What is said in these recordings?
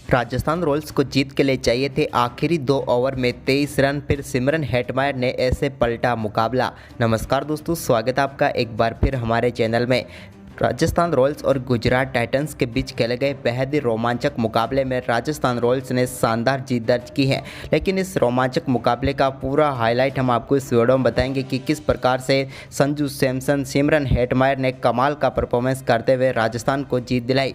Rajasthan Royals को जीत के लिए चाहिए थे आखिरी 2 ओवर में 23 रन। फिर सिमरन हेटमायर ने ऐसे पलटा मुकाबला। नमस्कार दोस्तों, स्वागत है आपका एक बार फिर हमारे चैनल में। राजस्थान रॉयल्स और गुजरात टाइटंस के बीच खेले गए बेहद ही रोमांचक मुकाबले में राजस्थान रॉयल्स ने शानदार जीत दर्ज की है। लेकिन इस रोमांचक मुकाबले का पूरा हाईलाइट हम आपको इस वीडियो में बताएंगे कि किस प्रकार से संजू सैमसन, सिमरन हेटमायर ने कमाल का परफॉर्मेंस करते हुए राजस्थान को जीत दिलाई।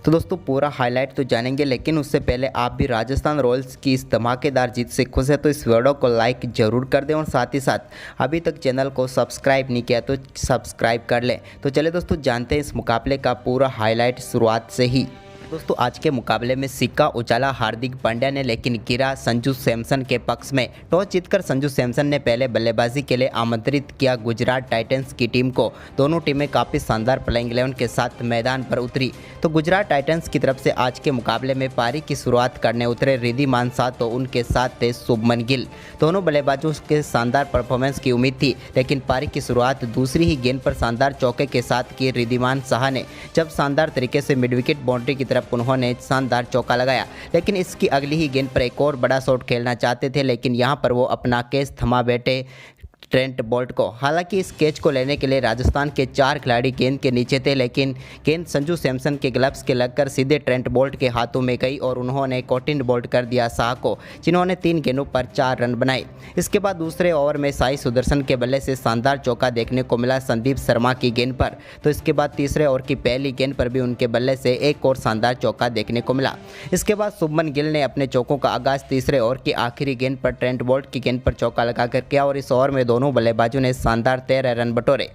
तो दोस्तों पूरा हाईलाइट तो जानेंगे, लेकिन उससे पहले आप भी राजस्थान रॉयल्स की इस धमाकेदार जीत से खुश है तो इस वीडियो को लाइक जरूर कर दें और साथ ही साथ अभी तक चैनल को सब्सक्राइब नहीं किया तो सब्सक्राइब कर लें। तो चलिए दोस्तों जानते हैं इस मुकाबले का पूरा हाईलाइट शुरुआत से ही। दोस्तों आज के मुकाबले में सिक्का उछाला हार्दिक पांड्या ने, लेकिन गिरा संजू सैमसन के पक्ष में। टॉस जीतकर संजू सैमसन ने पहले बल्लेबाजी के लिए आमंत्रित किया गुजरात टाइटंस की टीम को। दोनों टीमें काफ़ी शानदार प्लेइंग 11 के साथ मैदान पर उतरी। तो गुजरात टाइटंस की तरफ से आज के मुकाबले में पारी की शुरुआत करने उतरे रिद्धिमान शाह, तो उनके साथ थे शुभमन गिल। दोनों बल्लेबाजों के शानदार परफॉर्मेंस की उम्मीद थी, लेकिन पारी की शुरुआत दूसरी ही गेंद पर शानदार चौके के साथ की रिद्धिमान शाह ने। जब शानदार तरीके से मिड विकेट बाउंड्री की तरफ उन्होंने शानदार चौका लगाया, लेकिन इसकी अगली ही गेंद पर एक और बड़ा शॉट खेलना चाहते थे, लेकिन यहां पर वो अपना कैच थमा बैठे ट्रेंट बोल्ट को। हालांकि इस कैच को लेने के लिए राजस्थान के 4 खिलाड़ी गेंद के नीचे थे, लेकिन गेंद संजू सैमसन के ग्लव्स के लगकर सीधे ट्रेंट बोल्ट के हाथों में गई और उन्होंने कॉटिन बोल्ट कर दिया शाह को, जिन्होंने 3 गेंदों पर 4 रन बनाए। इसके बाद दूसरे ओवर में साई सुदर्शन के बल्ले से शानदार चौका देखने को मिला संदीप शर्मा की गेंद पर। तो इसके बाद तीसरे ओवर की पहली गेंद पर भी उनके बल्ले से एक और शानदार चौका देखने को मिला। इसके बाद शुभमन गिल ने अपने चौकों का आगाज तीसरे ओवर की आखिरी गेंद पर ट्रेंट बोल्ट की गेंद पर चौका लगाकर किया और इस ओवर में दोनों बल्लेबाजों ने शानदार 13 रन बटोरे।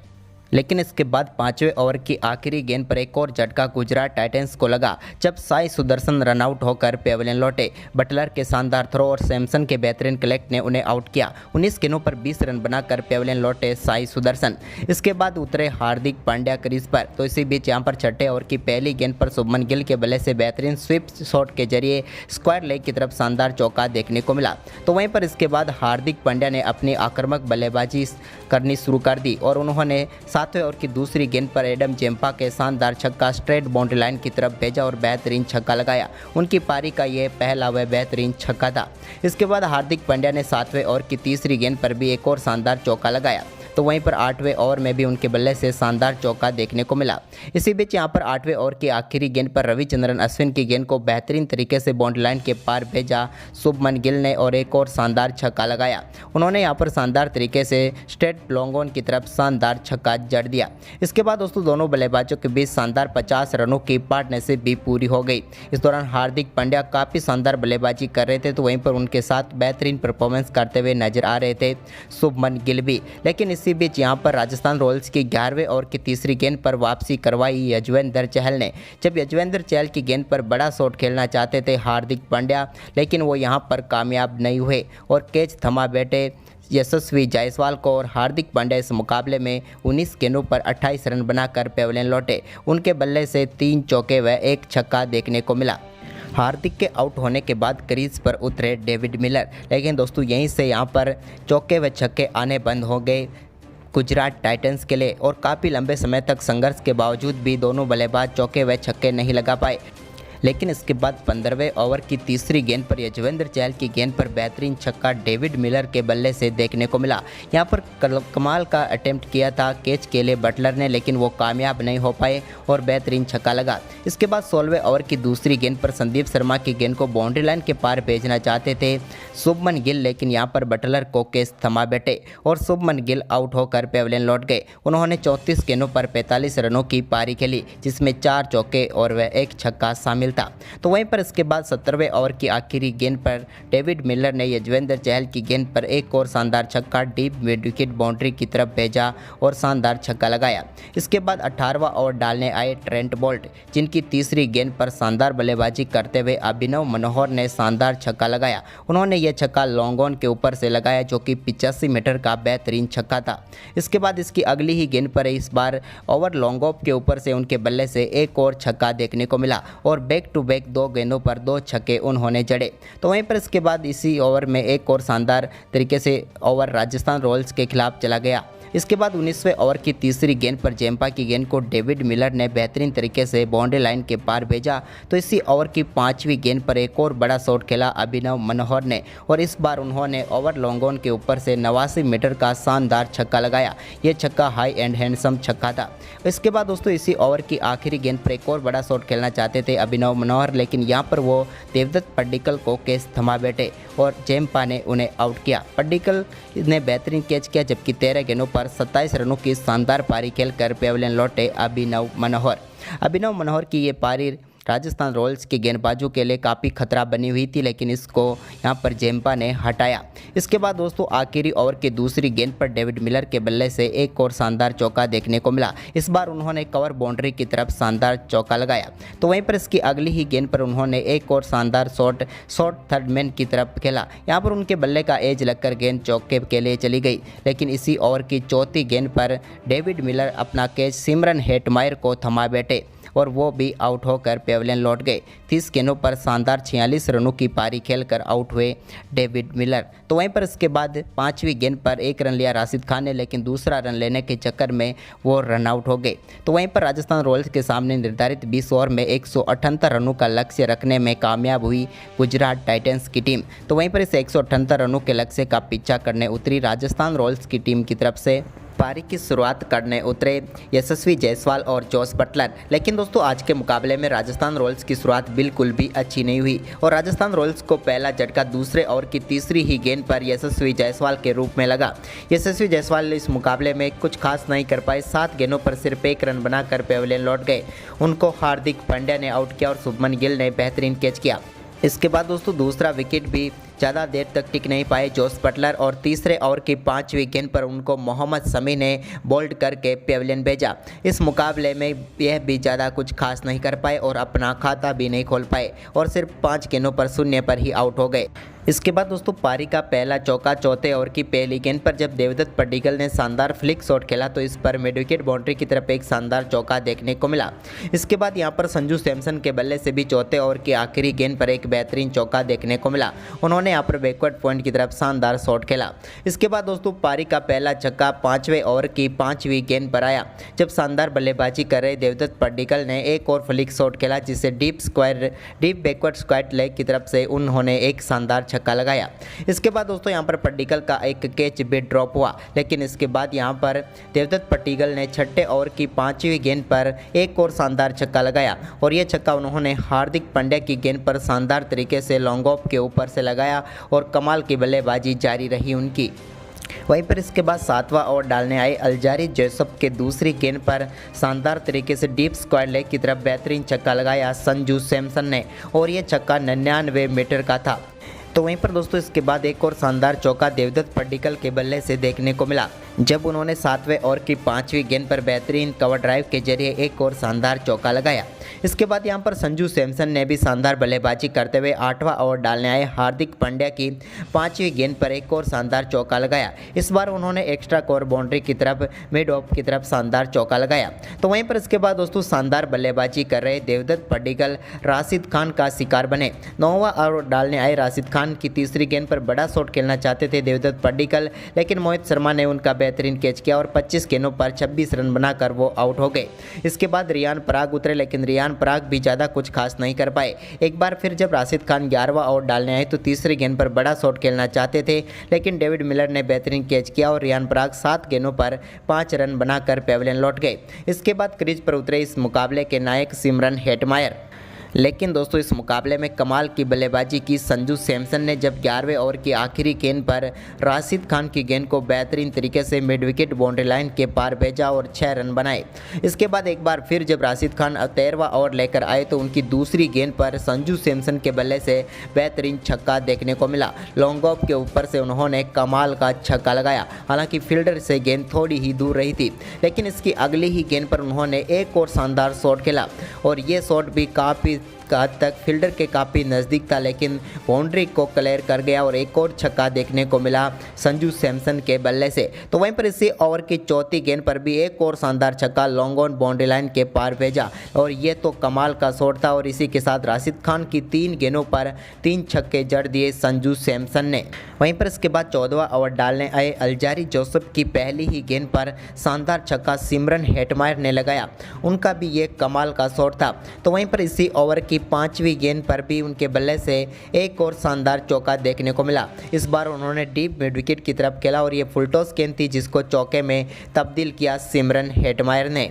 लेकिन इसके बाद 5वें ओवर की आखिरी गेंद पर एक और झटका गुजरात टाइटंस को लगा, जब साई सुदर्शन रनआउट होकर पेवेलियन लौटे। बटलर के शानदार थ्रो और सैमसन के बेहतरीन कलेक्ट ने उन्हें आउट किया। 19 गेंदों पर 20 रन बनाकर पेवेलियन लौटे साई सुदर्शन। इसके बाद उतरे हार्दिक पांड्या क्रीज पर। तो इसी बीच यहां पर छठे ओवर की पहली गेंद पर शुभमन गिल के बल्ले से बेहतरीन स्वीप शॉट के जरिए स्क्वायर लेग की तरफ शानदार चौका देखने को मिला। तो वहीं पर इसके बाद हार्दिक पांड्या ने अपनी आक्रामक बल्लेबाजी करनी शुरू कर दी और उन्होंने 7वें ओवर की दूसरी गेंद पर एडम जेम्पा के शानदार छक्का स्ट्रेट बाउंड्री लाइन की तरफ भेजा और बेहतरीन छक्का लगाया। उनकी पारी का यह पहला व बेहतरीन छक्का था। इसके बाद हार्दिक पांड्या ने 7वें ओवर की तीसरी गेंद पर भी एक और शानदार चौका लगाया। तो वहीं पर 8वें ओवर में भी उनके बल्ले से शानदार चौका देखने को मिला। इसी बीच यहां पर 8वें ओवर की आखिरी गेंद पर रविचंद्रन अश्विन की गेंद को बेहतरीन तरीके से बाउंड्री लाइन के पार भेजा शुभमन गिल ने और एक और शानदार छक्का लगाया। उन्होंने यहां पर शानदार तरीके से स्ट्रेट लॉन्ग ऑन की तरफ शानदार छक्का जड़ दिया। इसके बाद दोस्तों दोनों बल्लेबाजों के बीच शानदार 50 रनों की पार्टनरशिप भी पूरी हो गई। इस दौरान हार्दिक पांड्या काफ़ी शानदार बल्लेबाजी कर रहे थे, तो वहीं पर उनके साथ बेहतरीन परफॉर्मेंस करते हुए नजर आ रहे थे शुभमन गिल भी। लेकिन इसी बीच यहां पर राजस्थान रॉयल्स की 11वें ओवर की तीसरी गेंद पर वापसी करवाई यजुवेंद्र चहल ने। जब यजुवेंद्र चहल की गेंद पर बड़ा शॉट खेलना चाहते थे हार्दिक पांड्या, लेकिन वो यहां पर कामयाब नहीं हुए और कैच थमा बैठे यशस्वी जायसवाल को और हार्दिक पांड्या इस मुकाबले में 19 गेंदों पर 28 रन बनाकर पेवेलियन लौटे। उनके बल्ले से 3 चौके व 1 छक्का देखने को मिला। हार्दिक के आउट होने के बाद क्रीज पर उतरे डेविड मिलर, लेकिन दोस्तों यहीं से यहां पर चौके व छक्के आने बंद हो गए गुजरात टाइटंस के लिए और काफ़ी लंबे समय तक संघर्ष के बावजूद भी दोनों बल्लेबाज चौके व छक्के नहीं लगा पाए। लेकिन इसके बाद 15वें ओवर की तीसरी गेंद पर यजुवेंद्र चहल की गेंद पर बेहतरीन छक्का डेविड मिलर के बल्ले से देखने को मिला। यहां पर कमाल का अटेम्प्ट किया था कैच के लिए बटलर ने, लेकिन वो कामयाब नहीं हो पाए और बेहतरीन छक्का लगा। इसके बाद 16वें ओवर की दूसरी गेंद पर संदीप शर्मा की गेंद को बाउंड्री लाइन के पार भेजना चाहते थे शुभमन गिल, लेकिन यहां पर बटलर को कैच थमा बैठे और शुभमन गिल आउट होकर पेवेलियन लौट गए। उन्होंने 34 गेंदों पर 45 रनों की पारी खेली, जिसमें 4 चौके और वह 1 छक्का शामिल था। तो वहीं पर इसके बाद 17वें ओवर की आखिरी गेंद पर डेविड मिलर ने यजुवेंद्र चहल की गेंद पर एक और शानदार छक्का डीप मिड विकेट बाउंड्री की तरफ भेजा और शानदार छक्का लगाया। इसके बाद 18वां ओवर डालने आए ट्रेंट बोल्ट, जिनकी तीसरी गेंद पर शानदार बल्लेबाजी करते हुए अभिनव मनोहर ने शानदार छक्का लगाया। उन्होंने यह छक्का लॉन्ग ऑन के ऊपर से लगाया, जो कि 85 मीटर का बेहतरीन छक्का था। इसके बाद इसकी अगली ही गेंद पर इस बार ओवर लॉन्ग ऑफ के ऊपर से उनके बल्ले से एक और छक्का देखने को मिला और बैक टू बैक 2 गेंदों पर 2 छक्के उन्होंने जड़े। तो वहीं पर इसके बाद इसी ओवर में एक और शानदार तरीके से ओवर राजस्थान रॉयल्स के खिलाफ चला गया। इसके बाद 19वें ओवर की तीसरी गेंद पर जेम्पा की गेंद को डेविड मिलर ने बेहतरीन तरीके से बाउंड्री लाइन के पार भेजा। तो इसी ओवर की 5वीं गेंद पर एक और बड़ा शॉट खेला अभिनव मनोहर ने और इस बार उन्होंने ओवर लॉन्ग ऑन के ऊपर से 89 मीटर का शानदार छक्का लगाया। ये छक्का हाई एंड हैंडसम छक्का था। इसके बाद दोस्तों इसी ओवर की आखिरी गेंद पर एक और बड़ा शॉट खेलना चाहते थे अभिनव मनोहर, लेकिन यहाँ पर वो देवदत्त पड्डीकल को कैच थमा बैठे और जेम्पा ने उन्हें आउट किया। पड्डीकल ने बेहतरीन कैच किया, जबकि 13 गेंदों पर 27 रनों की शानदार पारी खेलकर पेविलियन लौटे अभिनव मनोहर की ये पारी राजस्थान रॉयल्स के गेंदबाजों के लिए काफ़ी खतरा बनी हुई थी, लेकिन इसको यहाँ पर जेम्पा ने हटाया। इसके बाद दोस्तों आखिरी ओवर की दूसरी गेंद पर डेविड मिलर के बल्ले से एक और शानदार चौका देखने को मिला। इस बार उन्होंने कवर बाउंड्री की तरफ शानदार चौका लगाया। तो वहीं पर इसकी अगली ही गेंद पर उन्होंने एक और शानदार शॉट थर्ड मैन की तरफ खेला। यहाँ पर उनके बल्ले का एज लगकर गेंद चौके के लिए चली गई, लेकिन इसी ओवर की चौथी गेंद पर डेविड मिलर अपना कैच सिमरन हेटमायर को थमा बैठे और वो भी आउट होकर पेविलियन लौट गए। 30 गेंदों पर शानदार 46 रनों की पारी खेलकर आउट हुए डेविड मिलर। तो वहीं पर इसके बाद 5वीं गेंद पर 1 रन लिया राशिद खान ने, लेकिन दूसरा रन लेने के चक्कर में वो रन आउट हो गए। तो वहीं पर राजस्थान रॉयल्स के सामने निर्धारित 20 ओवर में 178 रनों का लक्ष्य रखने में कामयाब हुई गुजरात टाइटंस की टीम। तो वहीं पर इस 178 रनों के लक्ष्य का पीछा करने उतरी राजस्थान रॉयल्स की टीम की तरफ से पारी की शुरुआत करने उतरे यशस्वी जायसवाल और जोस बटलर। लेकिन दोस्तों आज के मुकाबले में राजस्थान रॉयल्स की शुरुआत बिल्कुल भी अच्छी नहीं हुई और राजस्थान रॉयल्स को पहला झटका दूसरे ओवर की तीसरी ही गेंद पर यशस्वी जायसवाल के रूप में लगा। यशस्वी जायसवाल इस मुकाबले में कुछ खास नहीं कर पाए। 7 गेंदों पर सिर्फ 1 रन बनाकर पेविलियन लौट गए। उनको हार्दिक पांड्या ने आउट किया और शुभमन गिल ने बेहतरीन कैच किया। इसके बाद दोस्तों दूसरा विकेट भी ज़्यादा देर तक टिक नहीं पाए जोस बटलर और तीसरे ओवर की 5वीं गेंद पर उनको मोहम्मद शमी ने बोल्ड करके पेविलियन भेजा। इस मुकाबले में यह भी ज़्यादा कुछ खास नहीं कर पाए और अपना खाता भी नहीं खोल पाए और सिर्फ 5 गेंदों पर 0 पर ही आउट हो गए। इसके बाद दोस्तों पारी का पहला चौका चौथे ओवर की पहली गेंद पर जब देवदत्त पड्डीकल ने शानदार फ्लिक शॉट खेला तो इस पर मिड विकेट बाउंड्री की तरफ एक शानदार चौका देखने को मिला। इसके बाद यहां पर संजू सैमसन के बल्ले से भी चौथे ओवर की आखिरी गेंद पर एक बेहतरीन चौका देखने को मिला। उन्होंने यहां पर बैकवर्ड पॉइंट की तरफ शानदार शॉट खेला। इसके बाद दोस्तों पारी का पहला छक्का 5वें ओवर की 5वीं गेंद पर आया जब शानदार बल्लेबाजी कर रहे देवदत्त पड्डीकल ने एक और फ्लिक शॉट खेला, जिससे डीप बैकवर्ड स्क्वायर लेग की तरफ से उन्होंने एक शानदार छक्का लगाया। इसके बाद दोस्तों यहां पर पड्डीकल का एक कैच भी ड्रॉप हुआ, लेकिन इसके बाद यहां पर देवदत्त पड्डीकल ने छठे ओवर की 5वीं गेंद पर एक और शानदार छक्का लगाया और यह छक्का उन्होंने हार्दिक पांड्या की गेंद पर शानदार तरीके से लॉन्ग ऑफ के ऊपर से लगाया और कमाल की बल्लेबाजी जारी रही उनकी। वहीं पर इसके बाद 7वां ओवर डालने आए अल्जारी जोसेफ के दूसरी गेंद पर शानदार तरीके से डीप स्क्वायर लेग की तरफ बेहतरीन छक्का लगाया संजू सैमसन ने और यह छक्का 99 मीटर का था। तो वहीं पर दोस्तों इसके बाद एक और शानदार चौका देवदत्त पड्डीकल के बल्ले से देखने को मिला जब उन्होंने 7वें ओवर की 5वीं गेंद पर बेहतरीन कवर ड्राइव के जरिए एक और शानदार चौका लगाया। इसके बाद यहां पर संजू सैमसन ने भी शानदार बल्लेबाजी करते हुए 8वां ओवर डालने आए हार्दिक पांड्या की 5वीं गेंद पर एक और शानदार चौका लगाया। इस बार उन्होंने एक्स्ट्रा कवर बाउंड्री की तरफ मिड ऑफ की तरफ शानदार चौका लगाया। तो वहीं पर इसके बाद दोस्तों शानदार बल्लेबाजी कर रहे देवदत्त पड्डीकल राशिद खान का शिकार बने। 9वां ओवर डालने आए राशिद खान की तीसरी गेंद पर बड़ा शॉट खेलना चाहते थे देवदत्त पड्डीकल, लेकिन मोहित शर्मा ने उनका बेहतरीन कैच किया और 25 गेंदों पर 26 रन बनाकर वो आउट हो गए। इसके बाद रियान पराग उतरे, लेकिन रियान पराग भी ज़्यादा कुछ खास नहीं कर पाए। एक बार फिर जब राशिद खान 11वां ओवर डालने आए तो तीसरी गेंद पर बड़ा शॉट खेलना चाहते थे, लेकिन डेविड मिलर ने बेहतरीन कैच किया और रियान पराग 7 गेंदों पर 5 रन बनाकर पेविलियन लौट गए। इसके बाद क्रीज पर उतरे इस मुकाबले के नायक सिमरन हेटमायर, लेकिन दोस्तों इस मुकाबले में कमाल की बल्लेबाजी की संजू सैमसन ने जब 11वें ओवर की आखिरी गेंद पर राशिद खान की गेंद को बेहतरीन तरीके से मिड विकेट बाउंड्री लाइन के पार भेजा और 6 रन बनाए। इसके बाद एक बार फिर जब राशिद खान 13वां ओवर लेकर आए तो उनकी दूसरी गेंद पर संजू सैमसन के बल्ले से बेहतरीन छक्का देखने को मिला। लॉन्ग ऑफ के ऊपर से उन्होंने कमाल का छक्का लगाया। हालांकि फील्डर से गेंद थोड़ी ही दूर रही थी, लेकिन इसकी अगली ही गेंद पर उन्होंने एक और शानदार शॉट खेला और ये शॉट भी काफ़ी का हद तक फील्डर के काफ़ी नज़दीक था, लेकिन बाउंड्री को क्लियर कर गया और एक और छक्का देखने को मिला संजू सैमसन के बल्ले से। तो वहीं पर इसी ओवर की चौथी गेंद पर भी एक और शानदार छक्का लॉन्ग ऑन बाउंड्री लाइन के पार भेजा और ये तो कमाल का शॉट था। और इसी के साथ राशिद खान की 3 गेंदों पर 3 छक्के जड़ दिए संजू सैमसन ने। वहीं पर इसके बाद 14वां ओवर डालने आए अल्जारी जोसेफ की पहली ही गेंद पर शानदार छक्का सिमरन हेटमायर ने लगाया, उनका भी ये कमाल का शॉट था। तो वहीं पर इसी ओवर की 5वीं गेंद पर भी उनके बल्ले से एक और शानदार चौका देखने को मिला। इस बार उन्होंने डीप मिड विकेट की तरफ खेला और ये फुल टॉस गेंद थी जिसको चौके में तब्दील किया सिमरन हेटमायर ने।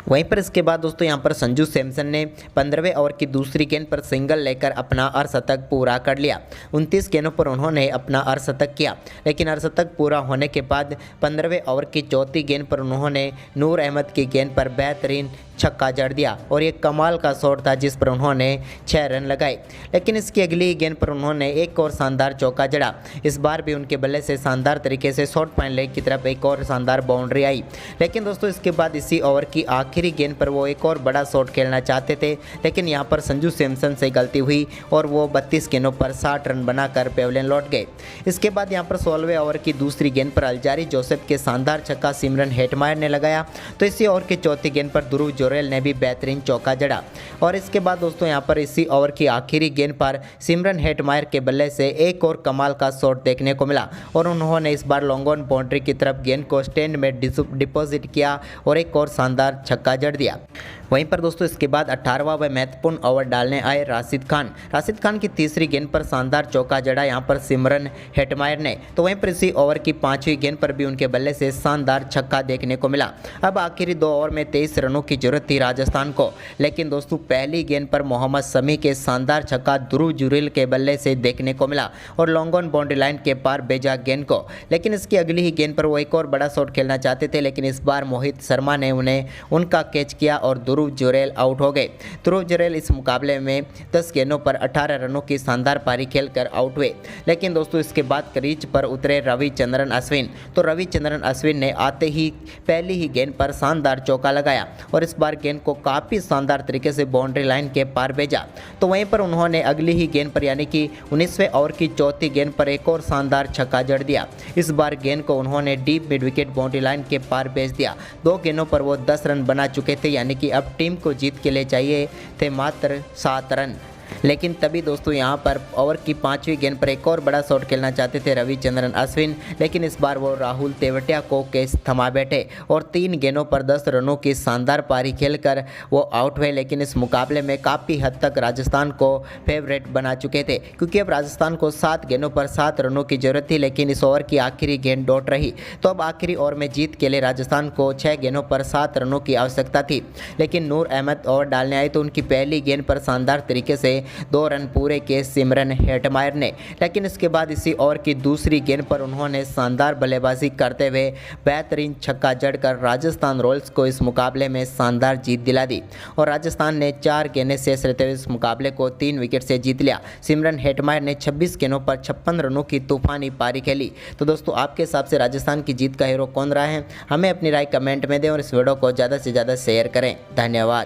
वहीं पर इसके बाद दोस्तों यहाँ पर संजू सैमसन ने 15वें ओवर की दूसरी गेंद पर सिंगल लेकर अपना अर्धशतक पूरा कर लिया। 29 गेंदों पर उन्होंने अपना अर्धशतक किया, लेकिन अर्धशतक पूरा होने के बाद 15वें ओवर की चौथी गेंद पर उन्होंने नूर अहमद की गेंद पर बेहतरीन छक्का जड़ दिया और ये कमाल का शॉट था जिस पर उन्होंने 6 रन लगाए। लेकिन इसकी अगली गेंद पर उन्होंने एक और शानदार चौका जड़ा। इस बार भी उनके बल्ले से शानदार तरीके से शॉर्ट पॉइंट लेग की तरफ एक और शानदार बाउंड्री आई। लेकिन दोस्तों इसके बाद इसी ओवर की आखिरी गेंद पर वो एक और बड़ा शॉट खेलना चाहते थे, लेकिन यहाँ पर संजू सैमसन से गलती हुई और वो 32 गेंदों पर 60 रन बनाकर पेवलियन लौट गए। इसके बाद यहाँ पर 16वें ओवर की दूसरी गेंद पर अल्जारी जोसेफ के शानदार छक्का सिमरन हेटमायर ने लगाया। तो इसी ओवर की चौथी गेंद पर ध्रुव जोरेल ने भी बेहतरीन चौका जड़ा। और इसके बाद दोस्तों यहाँ पर इसी ओवर की आखिरी गेंद पर सिमरन हेटमायर के बल्ले से एक और कमाल का शॉट देखने को मिला और उन्होंने इस बार लॉन्ग ऑन बाउंड्री की तरफ गेंद को स्टैंड में डिपॉजिट किया और एक और शानदार छक्का जड़ दिया। वहीं पर दोस्तों इसके बाद 18वां व महत्वपूर्ण ओवर डालने आए राशिद खान की तीसरी गेंद पर शानदार चौका जड़ा यहाँ पर सिमरन हेटमायर ने। तो वहीं पर इसी ओवर की 5वीं गेंद पर भी उनके बल्ले से शानदार छक्का देखने को मिला। अब आखिरी 2 ओवर में 23 रनों की जरूरत थी राजस्थान को, लेकिन दोस्तों पहली गेंद पर मोहम्मद शमी के शानदार छक्का ध्रुव जुरेल के बल्ले से देखने को मिला और लॉन्ग ऑन बाउंड्री लाइन के पार भेजा गेंद को। लेकिन इसकी अगली ही गेंद पर वो एक और बड़ा शॉट खेलना चाहते थे, लेकिन इस बार मोहित शर्मा ने उन्हें उनका कैच किया और ध्रुव जुरेल आउट हो गए। ध्रुव जुरेल इस मुकाबले में 10 गेंदों पर 18 रनों की शानदार पारी खेलकर आउट हुए। लेकिन दोस्तों इसके बाद क्रीज पर उतरे रविचंद्रन अश्विन। तो रविचंद्रन अश्विन ने आते ही पहली ही गेंद पर शानदार चौका लगाया और इस बार गेंद को काफ़ी शानदार तरीके से बाउंड्री लाइन के पार भेजा। तो वहीं पर उन्होंने अगली ही गेंद पर यानी कि 19वें ओवर की चौथी गेंद पर एक और शानदार छक्का जड़ दिया। इस बार गेंद को उन्होंने deep mid wicket boundary line के पार भेज दिया। 2 गेंदों पर वो 10 रन बना चुके थे, यानी कि अब टीम को जीत के लिए चाहिए थे मात्र 7 रन। लेकिन तभी दोस्तों यहाँ पर ओवर की 5वीं गेंद पर एक और बड़ा शॉट खेलना चाहते थे रविचंद्रन अश्विन, लेकिन इस बार वो राहुल तेवतिया को कैच थमा बैठे और 3 गेंदों पर 10 रनों की शानदार पारी खेलकर वो आउट हुए। लेकिन इस मुकाबले में काफ़ी हद तक राजस्थान को फेवरेट बना चुके थे, क्योंकि अब राजस्थान को 7 गेंदों पर 7 रनों की जरूरत थी, लेकिन इस ओवर की आखिरी गेंद डॉट रही। तो अब आखिरी ओवर में जीत के लिए राजस्थान को 6 गेंदों पर 7 रनों की आवश्यकता थी। लेकिन नूर अहमद ओवर डालने आए तो उनकी पहली गेंद पर शानदार तरीके से 2 रन पूरे किए सिमरन हेटमायर ने। लेकिन इसके बाद इसी ओवर की दूसरी गेंद पर उन्होंने शानदार बल्लेबाजी करते हुए बेहतरीन छक्का जड़कर राजस्थान रॉयल्स को इस मुकाबले में शानदार जीत दिला दी और राजस्थान ने 4 गेंदें शेष रहते हुए इस मुकाबले को 3 विकेट से जीत लिया। सिमरन हेटमायर ने 26 गेंदों पर 56 रनों की तूफानी पारी खेली। तो दोस्तों आपके हिसाब से राजस्थान की जीत का हीरो कौन रहा है? हमें अपनी राय कमेंट में दें और इस वीडियो को ज़्यादा से ज़्यादा शेयर करें। धन्यवाद।